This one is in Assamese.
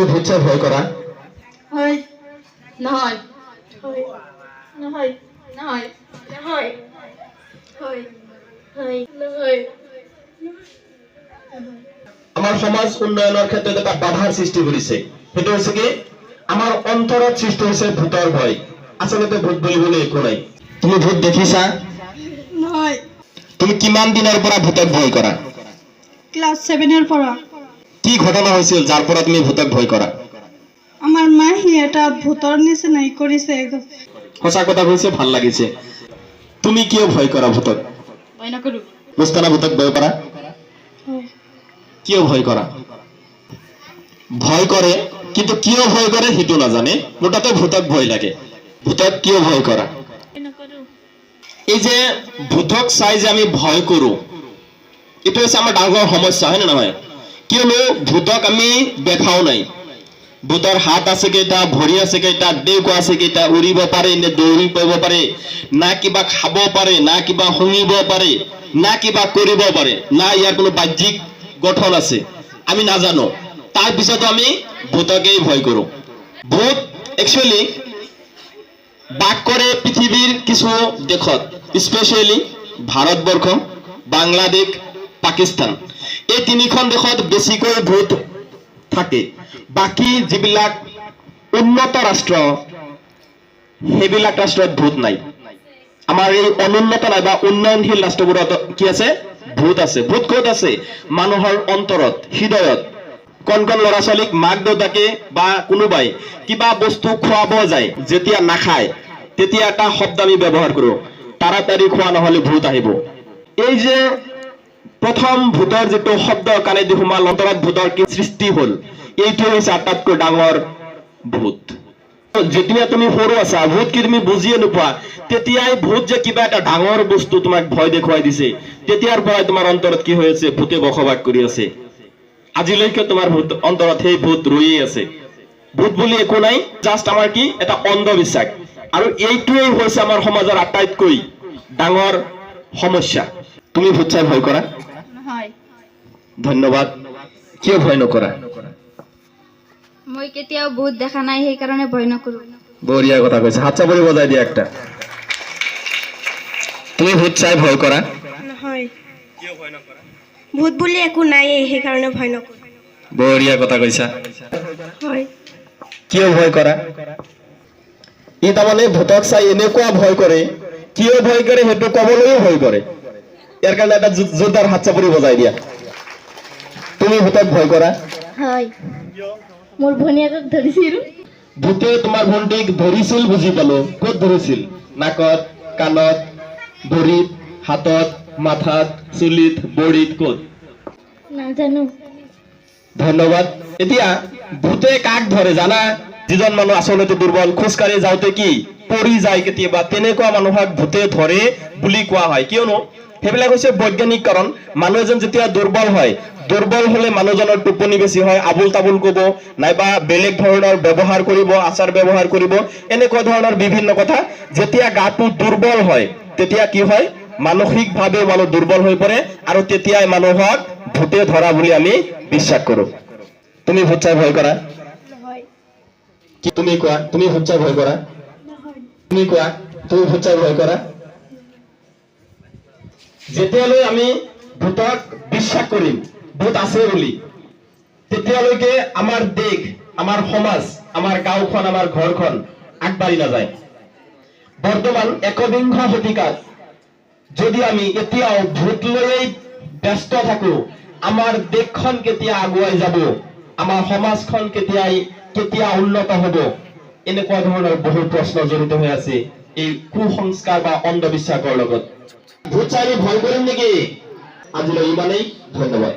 তুমি ভূত চাই ভয় কৰা? হয় নহয় হয় নহয় নহয় নহয় হয় হয় নহয়। আমাৰ সমাজ উন্নয়নৰ ক্ষেত্ৰত এটা বাধাৰ সৃষ্টি কৰিছে, সেইটো হৈছে কি আমাৰ অন্তৰত সৃষ্টি হৈছে ভূতৰ ভয়। আচলতে ভূত বুলিবলৈ একো নাই। তুমি ভূত দেখিছা? নহয়। তুমি কিমান দিনৰ পৰা ভূতক ভয় কৰা? ক্লাস 7 পৰা। কি ঘটনা হৈছিল যাৰ পৰা তুমি ভূতক ভয় কৰা? আমাৰ মাহি এটা ভূতৰ নিচিনাই কৰিছে। সঁচা কথা কৈছে, ভাল লাগিছে। তুমি কিয় ভয় কৰা ভূতক? ভয় নকৰো। মুস্তানা ভূতক ভয় কৰা? কিয় ভয় কৰা? ভয় কৰে, কিন্তু কিয় ভয় কৰে সেইটো নাজানে, মোটাতে ভূতক ভয় লাগে। ভূতক কিয় ভয় কৰা? এই যে ভূতক চাই যে আমি ভয় কৰো, এইটো হৈছে আমাৰ ডাঙৰ সমস্যা, হয় নে নহয়? কিয়নো ভূতক আমি দেখাও নাই। ভূতৰ হাত আছে কেইটা, ভৰি আছে কেইটা, ডেউকা আছে কেইটা, উৰিব পাৰে নে দৌৰি পাব পাৰে, না কিবা খাব পাৰে, না কিবা শুঙিব পাৰে, না কিবা কৰিব পাৰে, না ইয়াৰ কোনো বাহ্যিক গঠন আছে, আমি নাজানো। তাৰ পিছতো আমি ভূতকেই ভয় কৰো। ভূত একচুৱেলি বাস কৰে পৃথিৱীৰ কিছু দেশত, স্পেচিয়েলি ভাৰতবৰ্ষ, বাংলাদেশ, পাকিস্তান, এই তিনিখন দেশত বেছিকৈ ভূত থাকে। বাকী যিবিলাক উন্নত ৰাষ্ট্ৰ, সেইবিলাক ৰাষ্ট্ৰত ভূত নাই। আমাৰ এই অনুন্নত নাই বা উন্নয়নশীল ৰাষ্ট্ৰবোৰত কি আছে? ভূত আছে। ভূত ক'ত আছে? মানুহৰ অন্তৰত, হৃদয়ত। কণ কণ ল'ৰা ছোৱালীক মাক দেউতাকে বা কোনোবাই কিবা বস্তু খুৱাব যায়, যেতিয়া নাখায় তেতিয়া এটা শব্দ আমি ব্যৱহাৰ কৰো, তাড়াতাড়ি খোৱা নহলে ভূত আহিব। এই যে প্ৰথম ভূতৰ যিটো শব্দ কাণেদি সোমাল, অন্তৰত ভূতৰ কি সৃষ্টি হল, এইটো হৈছে আটাইতকৈ ডাঙৰ ভূত। যেতিয়া তুমি সৰু আছা, ভূত কি তুমি বুজিয়ে নোপোৱা, তেতিয়াই ভূত যে কিবা এটা ডাঙৰ বস্তু তোমাক ভয় দেখুৱাই দিছে, তেতিয়াৰ পৰাই তোমাৰ অন্তৰত কি হৈ আছে? ভূতে বসবাস কৰি আছে। আজিলৈকে তোমাৰ অন্তৰত সেই ভূত ৰৈয়ে আছে। ভূত বুলি একো নাই, জাষ্ট আমাৰ কি এটা অন্ধবিশ্বাস। আৰু এইটোৱেই হৈছে আমাৰ সমাজৰ আটাইতকৈ ডাঙৰ সমস্যা। তুমি ভূত চাই ভয় কৰা? নহয়। ধন্যবাদ। কিয় ভয় নকৰা? মই কেতিয়াও ভূত দেখা নাই, সেই কাৰণে ভয় নকৰো। বঢ়িয়া কথা কৈছে, হাত চাপৰি বজাই দিয়া একটা। তুমি ভূত চাই ভয় কৰা? নহয়। কিয় ভয় নকৰা? ভূত বুলি একো নাই, সেই কাৰণে ভয় নকৰো। বঢ়িয়া কথা কৈছা। হয়। কিয় ভয় কৰা? ই তাৰমানে ভূতক চাই এনেকুৱা ভয় কৰে, কিয় ভয় কৰে সেইটো কবলৈও ভয় কৰে। ইয়াৰ কাৰণে এটা জোৰদাৰ হাত চাপৰি বজাই দিয়া। তুমি ভূতক ভয় কৰা? হয়। মোৰ ভনীয়েকক ধৰিছিল। ভূতে তোমাৰ ভণ্টিক ধৰিছিল, বুজি পালো। ক'ত ধৰিছিল? নাকত, কাণত, ভৰিত, হাতত, মাথাত, চুলিত, ভৰিত, ক'ত? নাজানো। ধন্যবাদ। এতিয়া ভূতে কাক ধৰে জানা? যিজন মানুহ আচলতে দুৰ্বল, খোজকাঢ়ি যাওঁতে কি পৰি যায় কেতিয়াবা, তেনেকুৱা মানুহক ভূতে ধৰে বুলি কোৱা হয়। কিয়নো সেইবিলাক হৈছে বৈজ্ঞানিক কাৰণ। মানুহ এজন যেতিয়া দুৰ্বল হয়, দুৰ্বল হলে মানুহজনৰ টোপনি বেছি হয়, আবুল তাবুল কব, নাইবা বেলেগ ধৰণৰ ব্যৱহাৰ কৰিব, আচাৰ ব্যৱহাৰ কৰিব, এনেকুৱা ধৰণৰ বিভিন্ন কথা। যেতিয়া গাটো দুৰ্বল হয়, তেতিয়া কি হয়? মানসিকভাৱে মানুহ দুৰ্বল হৈ পৰে, আৰু তেতিয়াই মানুহক ভূতে ধৰা বুলি আমি বিশ্বাস কৰো। তুমি ভূত চাই ভয় কৰা? কি তুমি কোৱা? তুমি ভূত চাই ভয় কৰা? তুমি কোৱা, তুমি ভূত চাই ভয় কৰা? যেতিয়ালৈ আমি ভূতক বিশ্বাস কৰিম ভূত আছে বুলি, তেতিয়ালৈকে আমাৰ দেশ, আমাৰ সমাজ, আমাৰ গাঁওখন, আমাৰ ঘৰখন আগবাঢ়ি নাযায়। বৰ্তমান একবিংশ শতিকাত যদি আমি এতিয়াও ভূত লৈয়ে ব্যস্ত থাকো, আমাৰ দেশখন কেতিয়া আগুৱাই যাব, আমাৰ সমাজখন কেতিয়া উন্নত হব, এনেকুৱা ধৰণৰ বহু প্ৰশ্ন জড়িত হৈ আছে এই কুসংস্কাৰ বা অন্ধবিশ্বাসৰ লগত। ভূত চাই ভয় কৰিম নেকি? আজিলৈ ইমানেই, ধন্যবাদ।